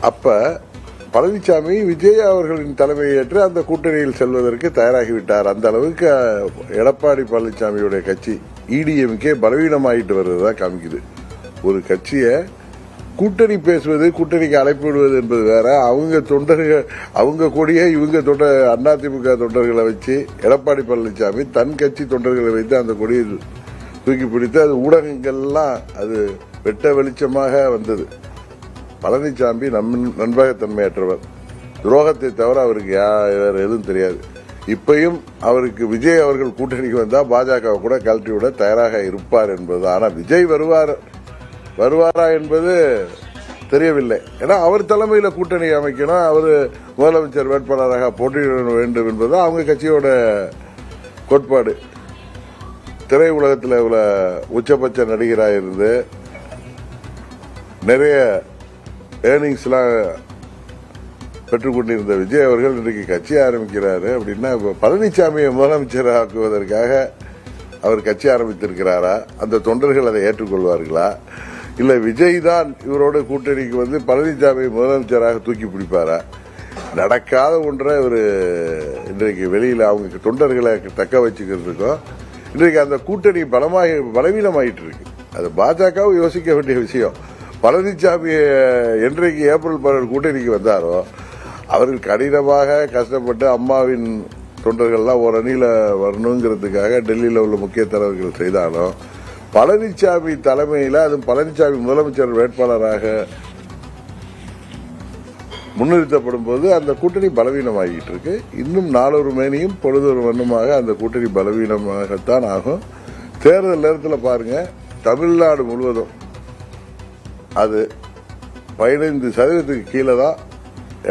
அப்ப பழனிசாமி விஜய் அவர்களின் தலைமையை ஏற்று அந்த கூட்டணியில் செல்வதற்கு தயாராகிவிட்டார். அந்த அளவுக்கு எடப்பாடி பழனிசாமியுடைய கட்சி இடிஎம்கே பலவீனமாயிட்டு வருவதா காமிக்குது. ஒரு கட்சியை கூட்டணி பேசுவது, கூட்டணிக்கு அழைப்பு விடுவது என்பது வேற. அவங்க தொண்டர்கள், அவங்க கூடிய இவங்க அதிமுக தொண்டர்களை வச்சு எடப்பாடி பழனிசாமி தன் கட்சி தொண்டர்களை வைத்து அந்த கொடியை தூக்கி பிடித்து அது ஊடகங்கள்லாம் அது வெட்ட வெளிச்சமாக வந்தது. பழனிசாமி நண்பகத்தன்மையற்றவர், துரோகத்தை தவிர அவருக்கு வேற எதுவும் தெரியாது. இப்பயும் அவருக்கு விஜய் அவர்கள் கூட்டணிக்கு வந்தா பாஜக கூட கழட்டி விட தயாராக இருப்பார் என்பது. ஆனா விஜய் வருவாரா என்பது தெரியவில்லை. ஏன்னா அவர் தலைமையில் கூட்டணி அமைக்கணும், அவர் முதலமைச்சர் வேட்பாளராக போட்டியிட வேண்டும் என்பது அவங்க கட்சியோட கோட்பாடு. திரை உலகத்தில் இவ்வளவு உச்சபட்ச நடிகராக இருந்து நிறைய ஏர்னிங்ஸ் எல்லாம் பெற்றுக் கொண்டிருந்த விஜய் அவர்கள் இன்றைக்கு கட்சி ஆரம்பிக்கிறாரு அப்படின்னா பழனிசாமியை முதலமைச்சர் ஆக்குவதற்காக அவர் கட்சி ஆரம்பித்திருக்கிறாரா? அந்த தொண்டர்கள் அதை ஏற்றுக்கொள்வார்களா? இல்ல விஜய் தான் இவரோட கூட்டணிக்கு வந்து பழனிசாமி முதலமைச்சராக தூக்கி பிடிப்பாரா? நடக்காத ஒன்றை இவர் இன்றைக்கு வெளியில அவங்க தொண்டர்களை தக்க வச்சுக்கிறதுக்கும் இன்றைக்கு அந்த கூட்டணி பலவீனமாயிட்டு இருக்கு. அது பாஜகவும் யோசிக்க வேண்டிய விஷயம். பழனிசாமி என்றைக்கு ஏப்ரல் 12 கூட்டணிக்கு வந்தாரோ அவர்கள் கடினமாக கஷ்டப்பட்டு அம்மாவின் தொண்டர்கள்லாம் ஒரு அணியில வரணுங்கிறதுக்காக டெல்லியில் உள்ள முக்கிய தலைவர்கள் செய்தாலும் பழனிசாமி தலைமையில், அது பழனிசாமி முதலமைச்சர் வேட்பாளராக முன்னிறுத்தப்படும் போது அந்த கூட்டணி பலவீனமாகிட்டு இருக்கு. இன்னும் நாளொரு மேனியும் பொழுதொரு வண்ணமாக அந்த கூட்டணி பலவீனமாகத்தான் ஆகும். தேர்தல் நேரத்தில் பாருங்க, தமிழ்நாடு முழுவதும் அது 15% கீழே தான்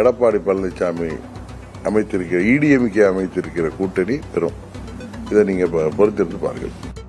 எடப்பாடி பழனிசாமி அமைத்திருக்கிற இடிஎம்கே அமைத்திருக்கிற கூட்டணி பெறும். இதை நீங்க பொறுத்திருந்து பாருங்கள்.